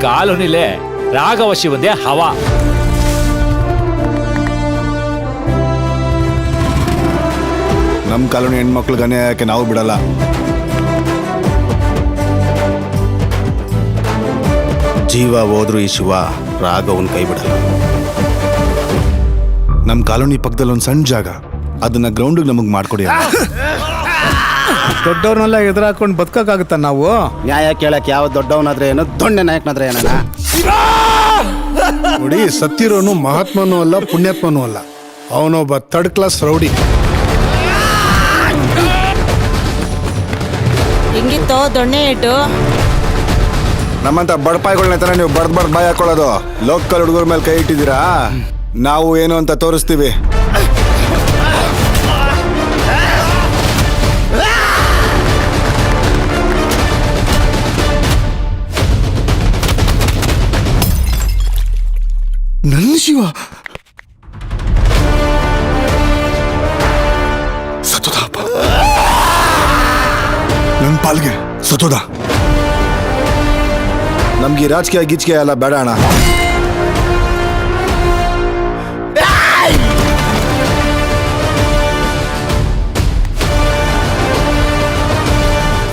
ಕಾಲೋನಿಲೇ ರಾಘವ ಶಿವಂದೇ ಹವಾ. ನಮ್ಮ ಕಾಲೋನಿ ಹೆಣ್ಮಕ್ಳಿಗೆ ಅನ್ಯಾಯಕ್ಕೆ ನಾವು ಬಿಡಲ್ಲ. ಜೀವ ಹೋದ್ರು ಈ ಶಿವ ರಾಘವನ್ ಕೈ ಬಿಡಲ್ಲ. ನಮ್ಮ ಕಾಲೋನಿ ಪಕ್ಕದಲ್ಲಿ ಒಂದು ಸಣ್ಣ ಜಾಗ, ಅದನ್ನ ಗ್ರೌಂಡಿಗೆ ನಮಗೆ ಮಾಡ್ಕೊಡಿ. ದೊಡ್ಡವ್ರನ್ನೆಲ್ಲ ಎದುರಾಕೊಂಡು ಬದುಕಕ್ಕಾಗುತ್ತ ನಾವು? ನ್ಯಾಯ ಕೇಳಕ್ ಯಾವ ದೊಡ್ಡವನಾದ್ರೆ ಏನು, ದೊಣ್ಣೆ ನಾಯಕನಾದ್ರೆ ಏನಣ್ಣ? ನೋಡಿ, ಸತ್ತಿರೋನು ಮಹಾತ್ಮನೂ ಅಲ್ಲ ಪುಣ್ಯಾತ್ಮನೂ ಅಲ್ಲ, ಅವನೊಬ್ಬ ಥರ್ಡ್ ಕ್ಲಾಸ್ ರೌಡಿ. ಹೆಂಗಿತ್ತೋ ದೊಣ್ಣೆ ಇಟ್ಟು? ನಮ್ಮಂತ ಬಡಪಾಯಿಗಳನ್ನ ತರ ನೀವು ಬಡ್ದ್ ಬಾಯ್ ಹಾಕೊಳ್ಳೋದು. ಲೋಕಲ್ ಹುಡುಗರ ಮೇಲೆ ಕೈ ಇಟ್ಟಿದ್ದೀರಾ, ನಾವು ಏನು ಅಂತ ತೋರಿಸ್ತೀವಿ. ನನ್ನ ಶಿವ ಸತ್ತೋದಪ್ಪ, ನನ್ನ ಪಾಲ್ಗೆ ಸತ್ತೋದ. ನಮ್ಗೆ ರಾಜಕೀಯ ಗೀಚಿಗೆ ಎಲ್ಲ ಬೇಡ ಅಣ್ಣ.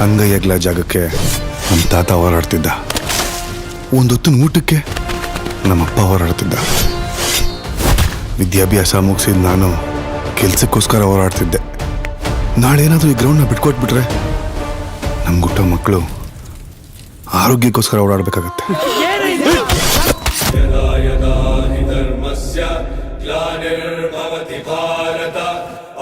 ಅಂಗೈಯಗ್ಲ ಜಾಗಕ್ಕೆ ನಮ್ಮ ತಾತ ಹೋರಾಡ್ತಿದ್ದ, ಒಂದೊತ್ತಿನ ಊಟಕ್ಕೆ ನಮ್ಮಪ್ಪ ಹೋರಾಡ್ತಿದ್ದ. ವಿದ್ಯಾಭ್ಯಾಸ ಮುಗಿಸಿದ ನಾನು ಕೆಲ್ಸಕ್ಕೋಸ್ಕರ ಹೋರಾಡ್ತಿದ್ದೆ. ನಾಳೆ ಏನಾದರೂ ಈ ಗ್ರೌಂಡ್ನ ಬಿಟ್ಕೊಟ್ಬಿಟ್ರೆ ನಮ್ಗೆ ಹುಟ್ಟೋ ಮಕ್ಕಳು ಆರೋಗ್ಯಕ್ಕೋಸ್ಕರ ಓಡಾಡಬೇಕಾಗತ್ತೆ.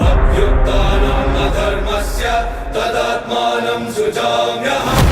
ಅಭ್ಯುತ್ಥಾನಂ ಅಧರ್ಮಸ್ಯ ತದಾತ್ಮಾನಂ ಸೃಜಾಮ್ಯಹಂ.